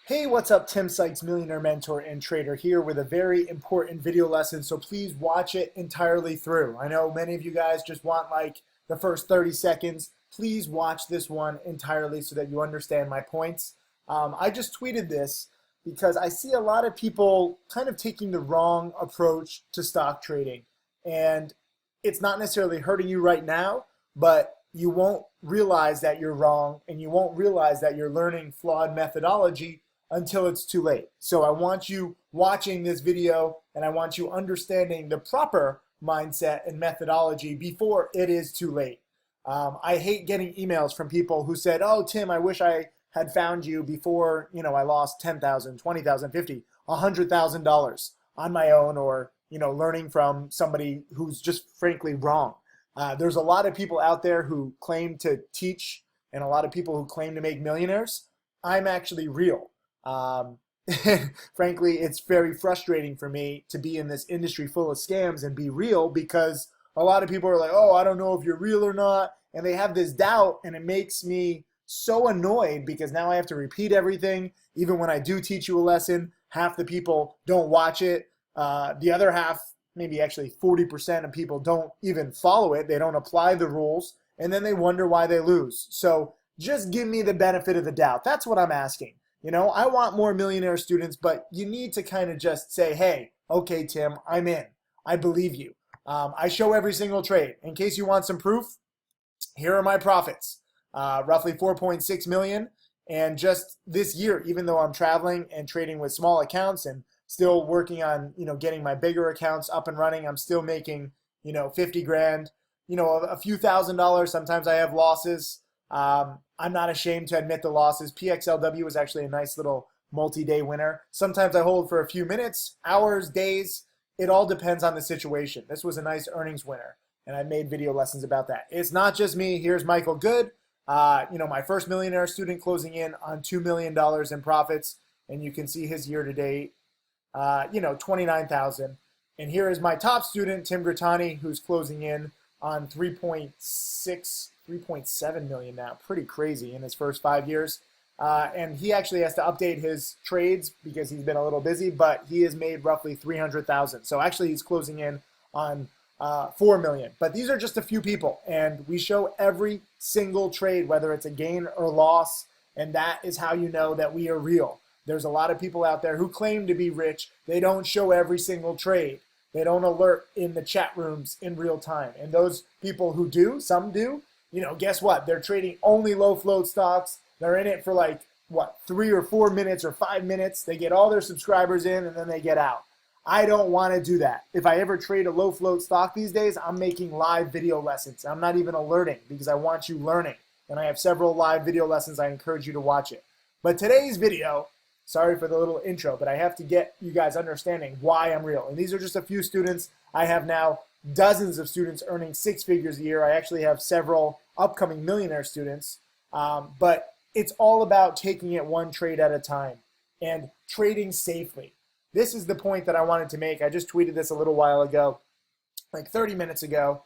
Hey, what's up? Tim Sykes, millionaire mentor and trader here with a very important video lesson. So please watch it entirely through. I know many of you guys just want like the first 30 seconds. Please watch this one entirely so that you understand my points. I just tweeted this because I see a lot of people kind of taking the wrong approach to stock trading. And it's not necessarily hurting you right now, but you won't realize that you're wrong and you won't realize that you're learning flawed methodology until it's too late. So I want you watching this video and I want you understanding the proper mindset and methodology before it is too late. I hate getting emails from people who said, oh, Tim, I wish I had found you before, I lost $10,000, $20,000, $50,000, $100,000 on my own, or, learning from somebody who's just frankly wrong. There's a lot of people out there who claim to teach and a lot of people who claim to make millionaires. I'm actually real. Frankly, it's very frustrating for me to be in this industry full of scams and be real, because a lot of people are like, oh, I don't know if you're real or not. And they have this doubt, and it makes me so annoyed because now I have to repeat everything. Even when I do teach you a lesson, half the people don't watch it. The other half, maybe actually 40% of people, don't even follow it. They don't apply the rules, and then they wonder why they lose. So just give me the benefit of the doubt. That's what I'm asking. I want more millionaire students, but you need to kind of just say, hey, okay, Tim, I'm in. I believe you. I show every single trade. In case you want some proof, here are my profits, roughly 4.6 million. And just this year, even though I'm traveling and trading with small accounts and still working on, getting my bigger accounts up and running, I'm still making, 50 grand, a few $1,000s. Sometimes I have losses. I'm not ashamed to admit the losses. PXLW was actually a nice little multi-day winner. Sometimes I hold for a few minutes, hours, days. It all depends on the situation. This was a nice earnings winner, and I made video lessons about that. It's not just me. Here's Michael Good, my first millionaire student, closing in on $2 million in profits, and you can see his year-to-date, 29,000. And here is my top student, Tim Grattani, who's closing in on 3.7 million now. Pretty crazy in his first 5 years. And he actually has to update his trades because he's been a little busy, but he has made roughly 300,000. So actually he's closing in on 4 million. But these are just a few people, and we show every single trade, whether it's a gain or loss, and that is how you know that we are real. There's a lot of people out there who claim to be rich. They don't show every single trade. They don't alert in the chat rooms in real time. And those people who do, some do, guess what? They're trading only low float stocks. They're in it for 3 or 4 minutes or 5 minutes. They get all their subscribers in and then they get out. I don't want to do that. If I ever trade a low float stock these days, I'm making live video lessons. I'm not even alerting because I want you learning. And I have several live video lessons. I encourage you to watch it. But today's video, sorry for the little intro, but I have to get you guys understanding why I'm real. And these are just a few students. I have now dozens of students earning 6 figures a year. I actually have several upcoming millionaire students. But it's all about taking it one trade at a time and trading safely. This is the point that I wanted to make. I just tweeted this a little while ago, like 30 minutes ago.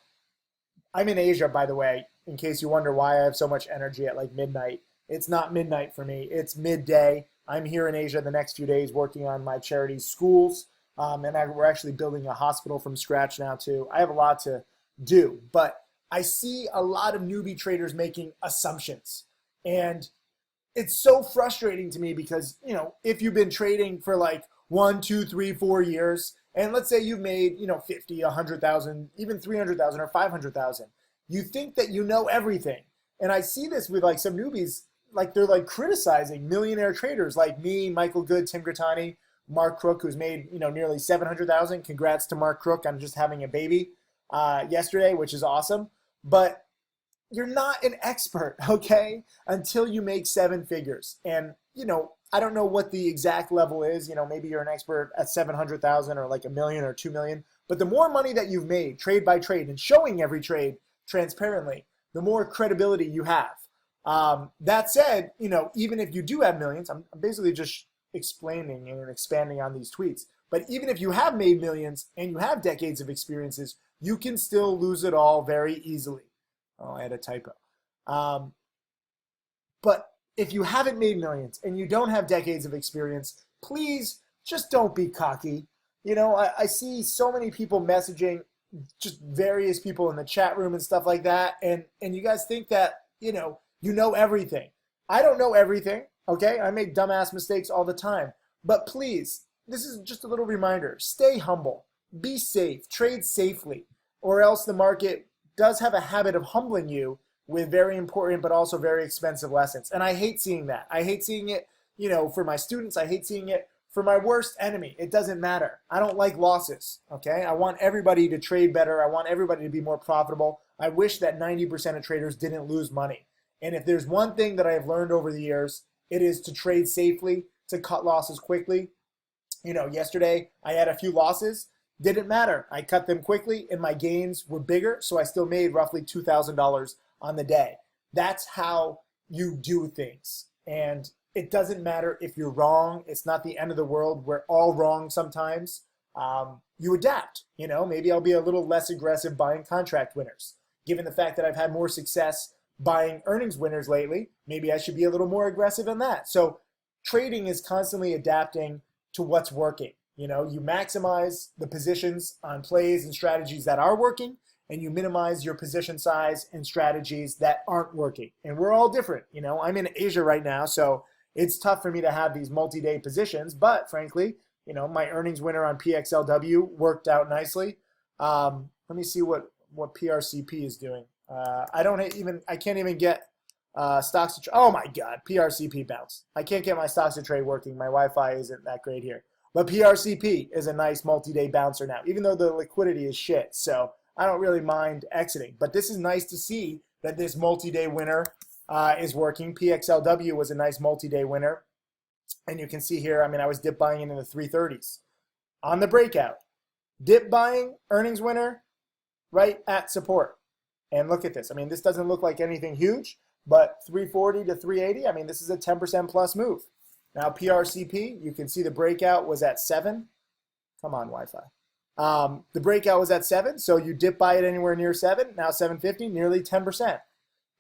I'm in Asia, by the way, in case you wonder why I have so much energy at like midnight. It's not midnight for me. It's midday. I'm here in Asia the next few days working on my charity schools. We're actually building a hospital from scratch now too. I have a lot to do, but I see a lot of newbie traders making assumptions. And it's so frustrating to me because, if you've been trading for like 1, 2, 3, 4 years, and let's say you've made, 50, 100,000, even 300,000 or 500,000, you think that you know everything. And I see this with like some newbies, like they're like criticizing millionaire traders like me, Michael Good, Tim Grattani, Mark Crook, who's made, nearly 700,000. Congrats to Mark Crook on just having a baby yesterday, which is awesome. But you're not an expert, okay, until you make 7 figures. And, I don't know what the exact level is. Maybe you're an expert at 700,000 or like $1 million or 2 million. But the more money that you've made trade by trade and showing every trade transparently, the more credibility you have. That said, even if you do have millions, I'm basically just explaining and expanding on these tweets. But even if you have made millions and you have decades of experiences, you can still lose it all very easily. Oh, I had a typo. But if you haven't made millions and you don't have decades of experience, please just don't be cocky. You know, I see so many people messaging just various people in the chat room and stuff like that. And you guys think that, you know everything. I don't know everything, okay? I make dumbass mistakes all the time. But please, this is just a little reminder. Stay humble. Be safe. Trade safely. Or else the market does have a habit of humbling you with very important but also very expensive lessons. And I hate seeing that. I hate seeing it, for my students. I hate seeing it for my worst enemy. It doesn't matter. I don't like losses, okay? I want everybody to trade better. I want everybody to be more profitable. I wish that 90% of traders didn't lose money. And if there's one thing that I have learned over the years, it is to trade safely, to cut losses quickly. Yesterday I had a few losses. Didn't matter. I cut them quickly and my gains were bigger, so I still made roughly $2,000 on the day. That's how you do things. And it doesn't matter if you're wrong. It's not the end of the world. We're all wrong sometimes. You adapt. Maybe I'll be a little less aggressive buying contract winners. Given the fact that I've had more success buying earnings winners lately, maybe I should be a little more aggressive in that. So trading is constantly adapting to what's working. You maximize the positions on plays and strategies that are working, and you minimize your position size and strategies that aren't working. And we're all different. I'm in Asia right now, so it's tough for me to have these multi-day positions, but frankly, my earnings winner on PXLW worked out nicely. Let me see what PRCP is doing. I can't even get stocks to trade. Oh my God, PRCP bounced. I can't get my stocks to trade working. My Wi-Fi isn't that great here. But PRCP is a nice multi-day bouncer now, even though the liquidity is shit. So I don't really mind exiting. But this is nice to see that this multi-day winner is working. PXLW was a nice multi-day winner. And you can see here, I was dip buying in the 330s. On the breakout, dip buying, earnings winner, right at support. And look at this. This doesn't look like anything huge, but 340 to 380, this is a 10% plus move. Now PRCP, you can see the breakout was at 7. Come on, Wi-Fi. The breakout was at 7, so you dip buy it anywhere near 7, now 750, nearly 10%.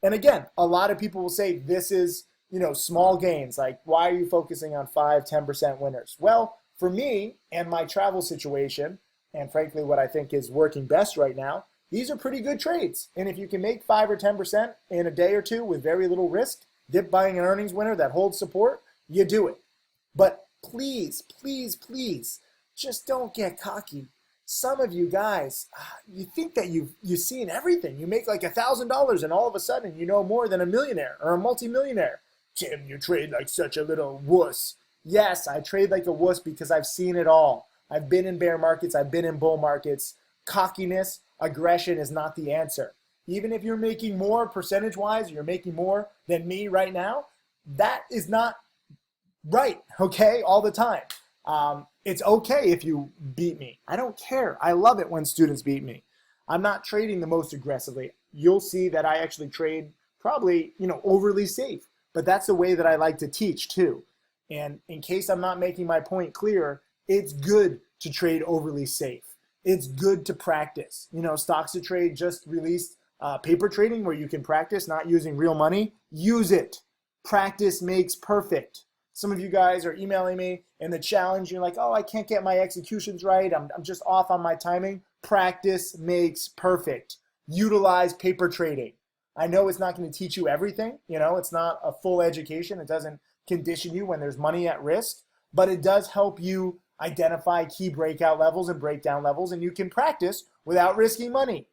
And again, a lot of people will say this is, small gains. Like, why are you focusing on 5, 10% winners? Well, for me and my travel situation, and frankly what I think is working best right now, these are pretty good trades. And if you can make 5 or 10% in a day or two with very little risk, dip buying an earnings winner that holds support, you do it. But please, please, please, just don't get cocky. Some of you guys, you think that you've seen everything. You make like $1,000 and all of a sudden you know more than a millionaire or a multimillionaire. Tim, you trade like such a little wuss. Yes, I trade like a wuss because I've seen it all. I've been in bear markets. I've been in bull markets. Cockiness, aggression is not the answer. Even if you're making more percentage-wise, you're making more than me right now, that is not right, okay, all the time. It's okay if you beat me. I don't care. I love it when students beat me. I'm not trading the most aggressively. You'll see that I actually trade probably, overly safe. But that's the way that I like to teach too. And in case I'm not making my point clear, it's good to trade overly safe. It's good to practice. Stocks to Trade just released paper trading where you can practice not using real money. Use it. Practice makes perfect. Some of you guys are emailing me in the challenge. You're like, oh, I can't get my executions right. I'm just off on my timing. Practice makes perfect. Utilize paper trading. I know it's not going to teach you everything. It's not a full education. It doesn't condition you when there's money at risk, but it does help you identify key breakout levels and breakdown levels, and you can practice without risking money.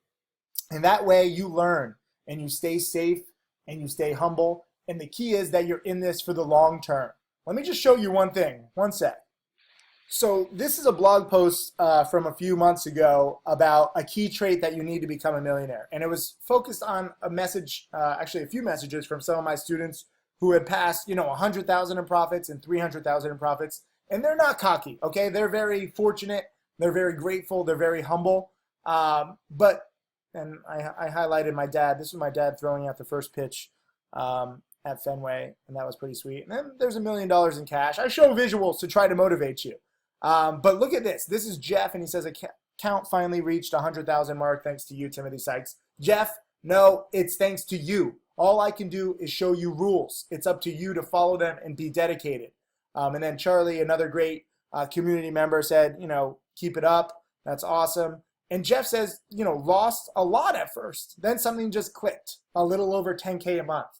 And that way you learn and you stay safe and you stay humble. And the key is that you're in this for the long term. Let me just show you one thing. One sec. So this is a blog post from a few months ago about a key trait that you need to become a millionaire. And it was focused on a message, actually a few messages from some of my students who had passed, 100,000 in profits and 300,000 in profits. And they're not cocky, okay? They're very fortunate. They're very grateful. They're very humble. And I highlighted my dad. This was my dad throwing out the first pitch at Fenway, and that was pretty sweet. And then there's $1 million in cash. I show visuals to try to motivate you. But look at this. This is Jeff, and he says account finally reached 100,000 mark thanks to you, Timothy Sykes. Jeff, no, it's thanks to you. All I can do is show you rules. It's up to you to follow them and be dedicated. And then Charlie, another great community member, said, keep it up. That's awesome. And Jeff says, lost a lot at first. Then something just clicked, a little over 10K a month.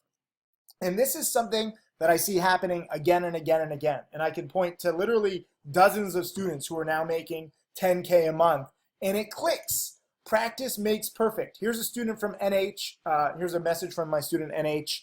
And this is something that I see happening again and again and again. And I can point to literally dozens of students who are now making 10K a month. And it clicks. Practice makes perfect. Here's a student from NH. Here's a message from my student NH.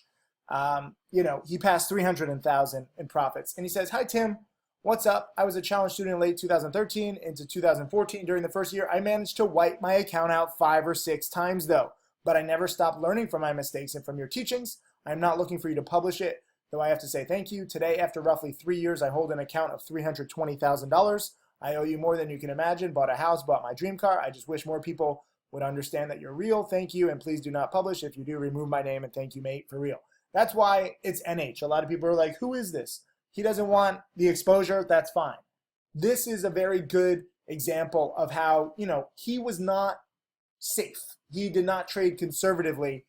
He passed 300,000 in profits. And he says, "Hi, Tim. What's up? I was a challenge student in late 2013 into 2014. During the first year, I managed to wipe my account out 5 or 6 times though. But I never stopped learning from my mistakes and from your teachings. I'm not looking for you to publish it, though I have to say thank you. Today, after roughly 3 years, I hold an account of $320,000. I owe you more than you can imagine. Bought a house, bought my dream car. I just wish more people would understand that you're real. Thank you, and please do not publish. If you do, remove my name, and thank you, mate, for real." That's why it's NH. A lot of people are like, who is this? He doesn't want the exposure. That's fine. This is a very good example of how, he was not safe. He did not trade conservatively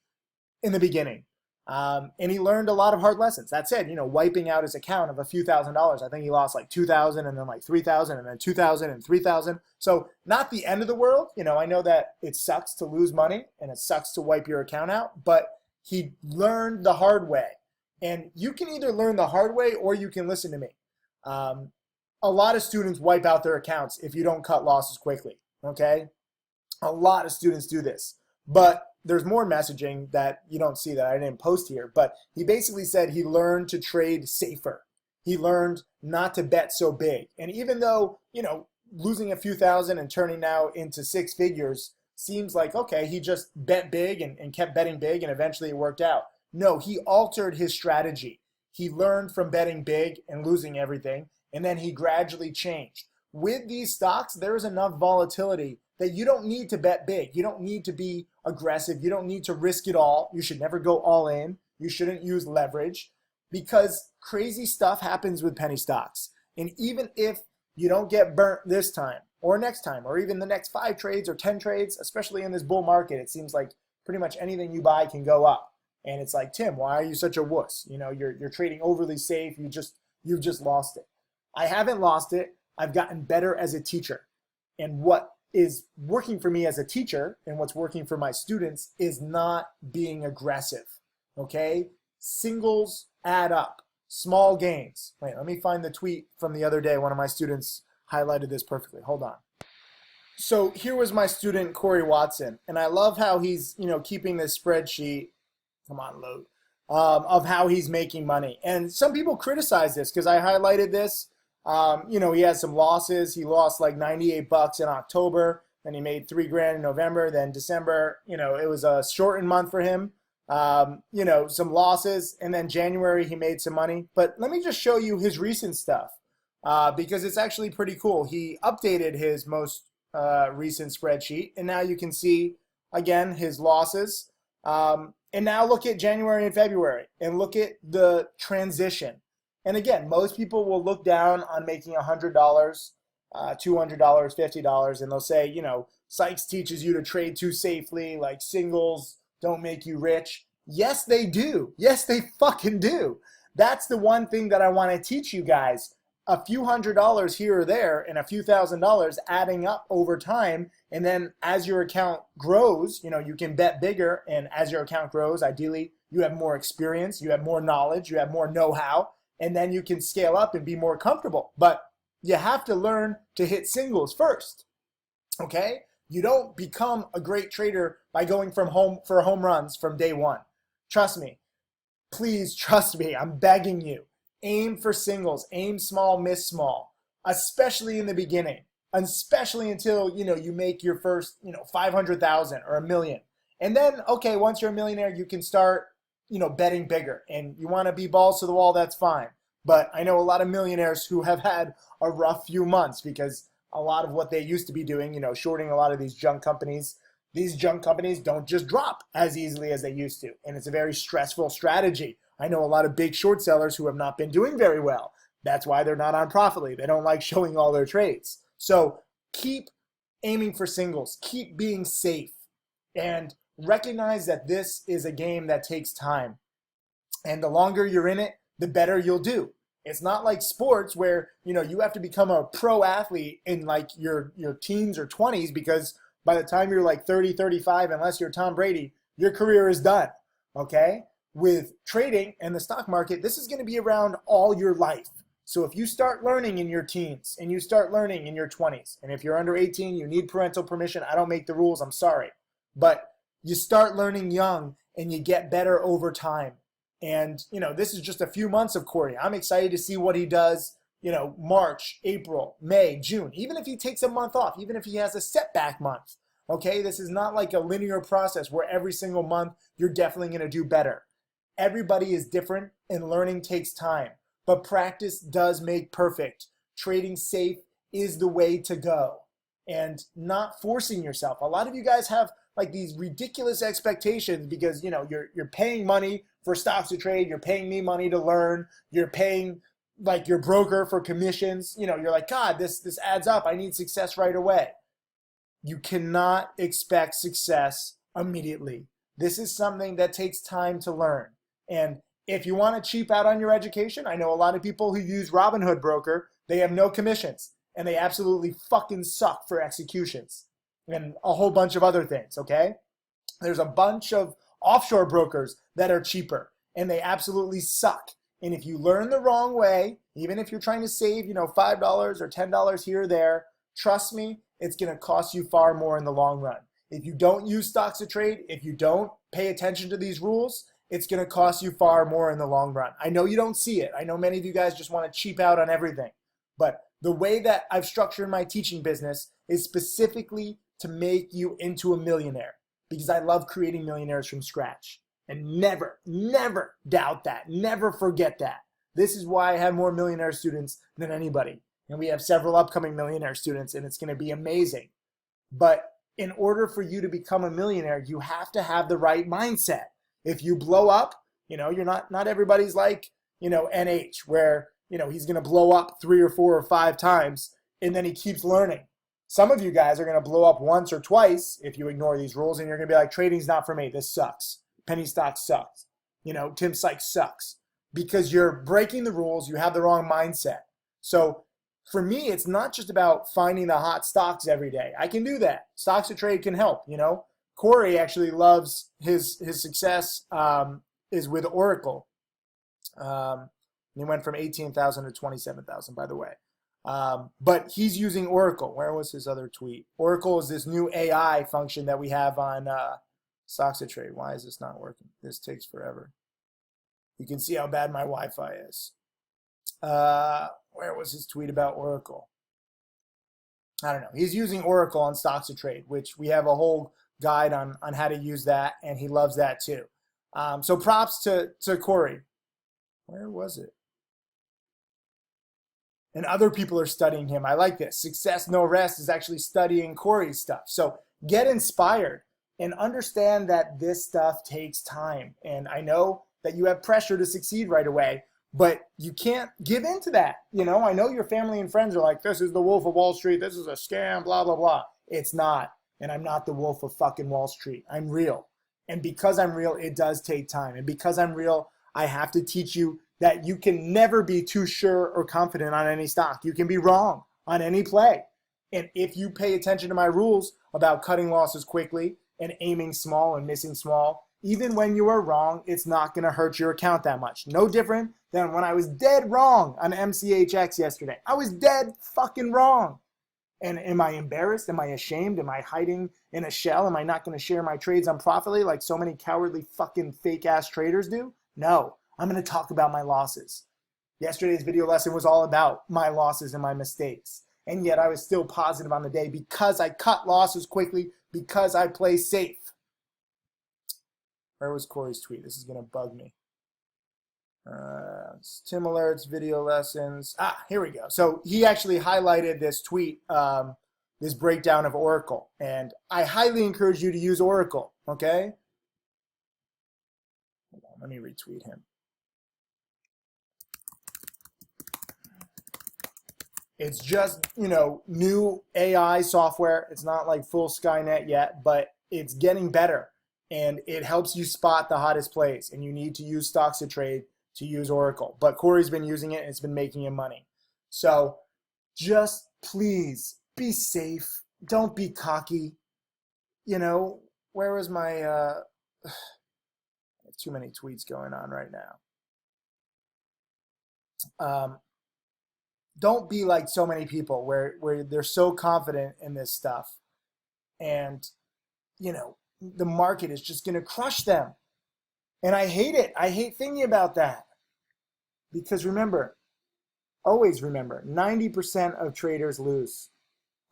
in the beginning. And he learned a lot of hard lessons. That said, wiping out his account of a few $1,000s. I think he lost like 2,000 and then like 3,000 and then 2,000 and 3,000. So not the end of the world. I know that it sucks to lose money and it sucks to wipe your account out, but he learned the hard way. And you can either learn the hard way or you can listen to me. A lot of students wipe out their accounts if you don't cut losses quickly, okay? A lot of students do this. But there's more messaging that you don't see that I didn't post here. But he basically said he learned to trade safer. He learned not to bet so big. And even though, losing a few thousand and turning now into 6 figures seems like, okay, he just bet big and kept betting big and eventually it worked out. No, he altered his strategy. He learned from betting big and losing everything, and then he gradually changed. With these stocks, there is enough volatility that you don't need to bet big. You don't need to be aggressive. You don't need to risk it all. You should never go all in. You shouldn't use leverage because crazy stuff happens with penny stocks. And even if you don't get burnt this time or next time or even the next 5 trades or 10 trades, especially in this bull market, it seems like pretty much anything you buy can go up. And it's like, Tim, why are you such a wuss? You're trading overly safe. You've just lost it. I haven't lost it. I've gotten better as a teacher. And what is working for me as a teacher and what's working for my students is not being aggressive, okay? Singles add up, small gains. Wait, let me find the tweet from the other day. One of my students highlighted this perfectly. Hold on. So here was my student, Corey Watson, and I love how he's, keeping this spreadsheet, come on, load, of how he's making money. And some people criticize this because I highlighted this. He has some losses. He lost like $98 in October. Then he made $3,000 in November. Then December, it was a shortened month for him. Some losses. And then January, he made some money. But let me just show you his recent stuff because it's actually pretty cool. He updated his most recent spreadsheet. And now you can see, again, his losses. And now look at January and February and look at the transition. And again, most people will look down on making $100, $200, $50, and they'll say, Sykes teaches you to trade too safely, like singles don't make you rich. Yes, they do. Yes, they fucking do. That's the one thing that I want to teach you guys. A few $100s here or there and a few $1,000s adding up over time. And then as your account grows, you can bet bigger. And as your account grows, ideally, you have more experience, you have more knowledge, you have more know-how. And then you can scale up and be more comfortable. But you have to learn to hit singles first, okay? You don't become a great trader by going for home runs from day one. Trust me. Please trust me. I'm begging you. Aim for singles. Aim small, miss small, especially in the beginning, especially until, you make your first, 500,000 or $1 million. And then, okay, once you're a millionaire, you can start betting bigger, and you want to be balls to the wall, that's fine. But I know a lot of millionaires who have had a rough few months because a lot of what they used to be doing, shorting a lot of these junk companies don't just drop as easily as they used to. And it's a very stressful strategy. I know a lot of big short sellers who have not been doing very well. That's why they're not on Profitly. They don't like showing all their trades. So keep aiming for singles. Keep being safe. And recognize that this is a game that takes time. And the longer you're in it, the better you'll do. It's not like sports where, you have to become a pro athlete in like your teens or 20s, because by the time you're like 30, 35, unless you're Tom Brady, your career is done, okay? With trading and the stock market, this is going to be around all your life. So if you start learning in your teens and you start learning in your 20s, and if you're under 18, you need parental permission. I don't make the rules, I'm sorry. But you start learning young and you get better over time. And, this is just a few months of Corey. I'm excited to see what he does, March, April, May, June. Even if he takes a month off, even if he has a setback month, okay? This is not like a linear process where every single month you're definitely going to do better. Everybody is different and learning takes time. But practice does make perfect. Trading safe is the way to go. And not forcing yourself. A lot of you guys have like these ridiculous expectations because, you're paying money for stocks to trade. You're paying me money to learn. You're paying like your broker for commissions. You're like, God, this adds up. I need success right away. You cannot expect success immediately. This is something that takes time to learn. And if you want to cheap out on your education, I know a lot of people who use Robinhood Broker, they have no commissions and they absolutely fucking suck for executions and a whole bunch of other things, okay? There's a bunch of offshore brokers that are cheaper and they absolutely suck. And if you learn the wrong way, even if you're trying to save, $5 or $10 here or there, trust me, it's going to cost you far more in the long run. If you don't use stocks to trade, if you don't pay attention to these rules, it's going to cost you far more in the long run. I know you don't see it. I know many of you guys just want to cheap out on everything. But the way that I've structured my teaching business is specifically to make you into a millionaire, because I love creating millionaires from scratch. And never, never doubt that. Never forget that. This is why I have more millionaire students than anybody. And we have several upcoming millionaire students, and it's going to be amazing. But in order for you to become a millionaire, you have to have the right mindset. If you blow up, you're not everybody's like, NH, where, he's going to blow up 3 or 4 or 5 times and then he keeps learning. Some of you guys are going to blow up once or twice if you ignore these rules, and you're going to be like, trading's not for me. This sucks. Penny stock sucks. Tim Sykes sucks, because you're breaking the rules. You have the wrong mindset. So for me, it's not just about finding the hot stocks every day. I can do that. Stocks to trade can help, Corey actually loves his success is with Oracle. He went from 18,000 to 27,000, by the way. But he's using Oracle. Where was his other tweet? Oracle is this new AI function that we have on stocks to trade. Why is this not working? This takes forever. You can see how bad my Wi-Fi is. Where was his tweet about Oracle? I don't know. He's using Oracle on stocks to trade, which we have a whole guide on how to use that, and he loves that too. So props to Corey. Where was it? And other people are studying him. I like this. Success No Rest is actually studying Corey's stuff. So get inspired and understand that this stuff takes time. And I know that you have pressure to succeed right away, but you can't give in to that. I know your family and friends are like, this is the Wolf of Wall Street. This is a scam, blah, blah, blah. It's not. And I'm not the wolf of fucking Wall Street. I'm real. And because I'm real, it does take time. And because I'm real, I have to teach you that you can never be too sure or confident on any stock. You can be wrong on any play. And if you pay attention to my rules about cutting losses quickly and aiming small and missing small, even when you are wrong, it's not going to hurt your account that much. No different than when I was dead wrong on MCHX yesterday. I was dead fucking wrong. And am I embarrassed? Am I ashamed? Am I hiding in a shell? Am I not going to share my trades unprofitably like so many cowardly fucking fake ass traders do? No, I'm going to talk about my losses. Yesterday's video lesson was all about my losses and my mistakes. And yet I was still positive on the day because I cut losses quickly, because I play safe. Where was Corey's tweet? This is going to bug me. Tim Alerts, video lessons. Here we go. So he actually highlighted this tweet, this breakdown of Oracle. And I highly encourage you to use Oracle, okay? Hold on, let me retweet him. It's just, new AI software. It's not like full Skynet yet, but it's getting better. and it helps you spot the hottest plays. And you need to use stocks to trade to use Oracle. But Corey's been using it and it's been making him money. So just please be safe. Don't be cocky. You know, where was my too many tweets going on right now. Don't be like so many people where they're so confident in this stuff, and you know the market is just going to crush them. And I hate it. I hate thinking about that, because remember, always remember, 90% of traders lose.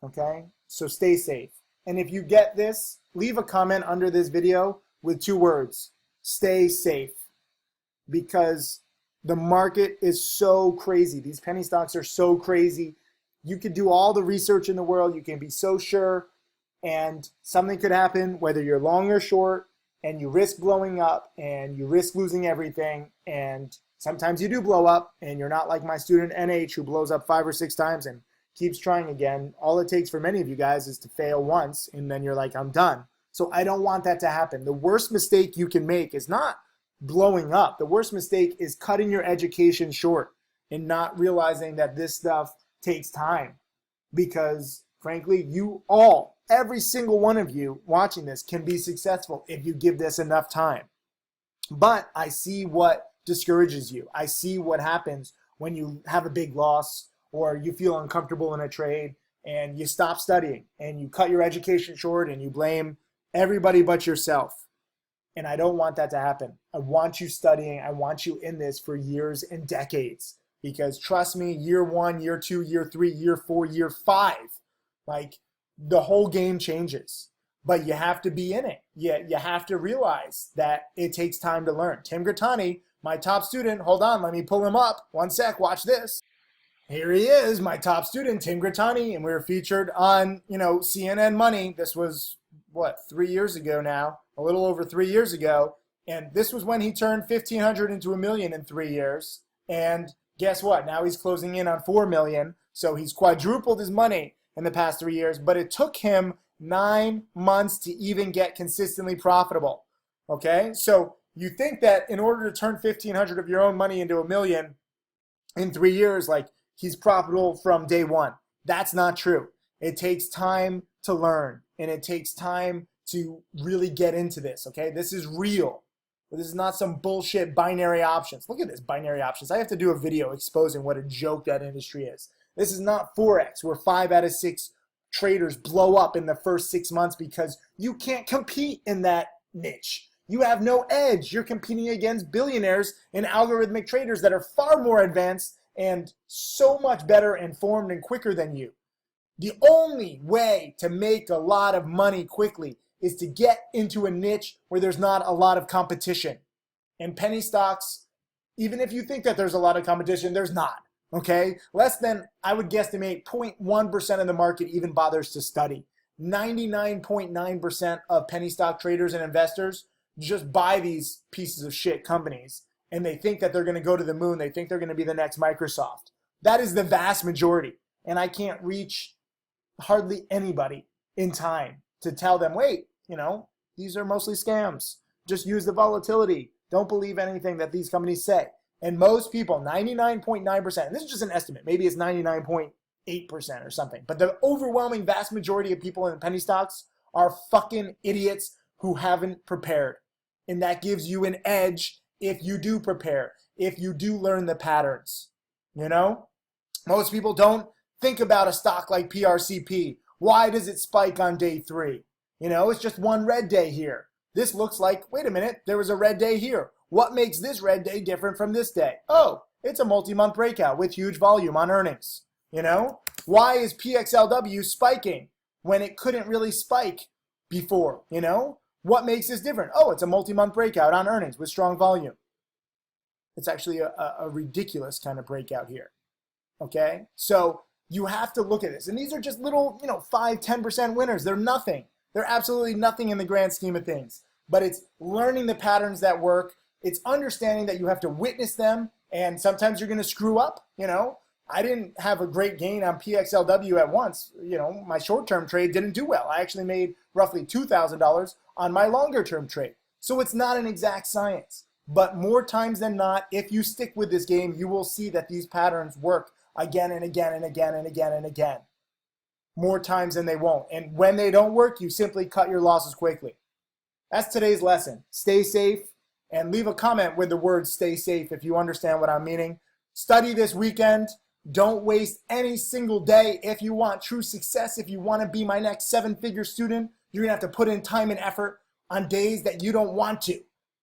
Okay, so stay safe. And if you get this, leave a comment under this video with 2 words: stay safe, because the market is so crazy. These penny stocks are so crazy. You could do all the research in the world. You can be so sure, and something could happen, whether you're long or short, and you risk blowing up and you risk losing everything. And sometimes you do blow up, and you're not like my student NH who blows up 5 or 6 times and keeps trying again. All it takes for many of you guys is to fail once, and then you're like, I'm done. So I don't want that to happen. The worst mistake you can make is not blowing up. The worst mistake is cutting your education short and not realizing that this stuff takes time. Because frankly, you all, every single one of you watching this, can be successful if you give this enough time. But I see what discourages you. I see what happens when you have a big loss, or you feel uncomfortable in a trade and you stop studying and you cut your education short and you blame everybody but yourself. And I don't want that to happen. I want you studying. I want you in this for years and decades. Because trust me, year 1, year 2, year 3, year 4, year 5, like the whole game changes. But you have to be in it. You have to realize that it takes time to learn. Tim Grattani, my top student, hold on, let me pull him up. 1 sec, watch this. Here he is, my top student, Tim Grattani, and we were featured on, CNN Money. This was, 3 years ago now, a little over 3 years ago. And this was when he turned 1,500 into $1 million in 3 years. And guess what? Now he's closing in on 4 million. So he's quadrupled his money in the past 3 years, but it took him 9 months to even get consistently profitable. Okay? So you think that in order to turn 1,500 of your own money into $1 million in 3 years, like he's profitable from day one. That's not true. It takes time to learn, and it takes time to really get into this, okay? This is real. This is not some bullshit binary options. Look at this, binary options. I have to do a video exposing what a joke that industry is. This is not Forex, where 5 out of 6 traders blow up in the first 6 months because you can't compete in that niche. You have no edge. You're competing against billionaires and algorithmic traders that are far more advanced and so much better informed and quicker than you. The only way to make a lot of money quickly is to get into a niche where there's not a lot of competition. And penny stocks, even if you think that there's a lot of competition, there's not, okay? Less than, I would guesstimate, 0.1% of the market even bothers to study. 99.9% of penny stock traders and investors just buy these pieces of shit companies, and they think that they're going to go to the moon. They think they're going to be the next Microsoft. That is the vast majority. And I can't reach hardly anybody in time to tell them, wait, these are mostly scams. Just use the volatility. Don't believe anything that these companies say. And most people, 99.9%, and this is just an estimate, maybe it's 99.8% or something, but the overwhelming vast majority of people in penny stocks are fucking idiots who haven't prepared. And that gives you an edge if you do prepare, if you do learn the patterns. Most people don't think about a stock like PRCP. Why does it spike on day 3? It's just one red day here. This looks like, wait a minute, there was a red day here. What makes this red day different from this day? Oh, it's a multi-month breakout with huge volume on earnings. Why is PXLW spiking when it couldn't really spike before? What makes this different? Oh, it's a multi-month breakout on earnings with strong volume. It's actually a ridiculous kind of breakout here. Okay? So you have to look at this. And these are just little, 5, 10% winners. They're nothing. They're absolutely nothing in the grand scheme of things. But it's learning the patterns that work. It's understanding that you have to witness them. And sometimes you're going to screw up, I didn't have a great gain on PXLW at once. You know, my short-term trade didn't do well. I actually made roughly $2,000 on my longer-term trade. So it's not an exact science. But more times than not, if you stick with this game, you will see that these patterns work again and again and again and again and again. More times than they won't. And when they don't work, you simply cut your losses quickly. That's today's lesson. Stay safe, and leave a comment with the word stay safe if you understand what I'm meaning. Study this weekend. Don't waste any single day. If you want true success, if you want to be my next 7-figure student, you're going to have to put in time and effort on days that you don't want to.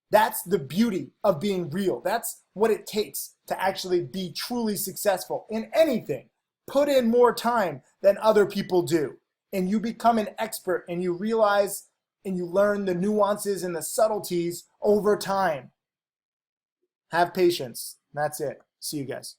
That's the beauty of being real. That's what it takes to actually be truly successful in anything. Put in more time than other people do, and you become an expert, and you realize and you learn the nuances and the subtleties over time. Have patience. That's it. See you guys.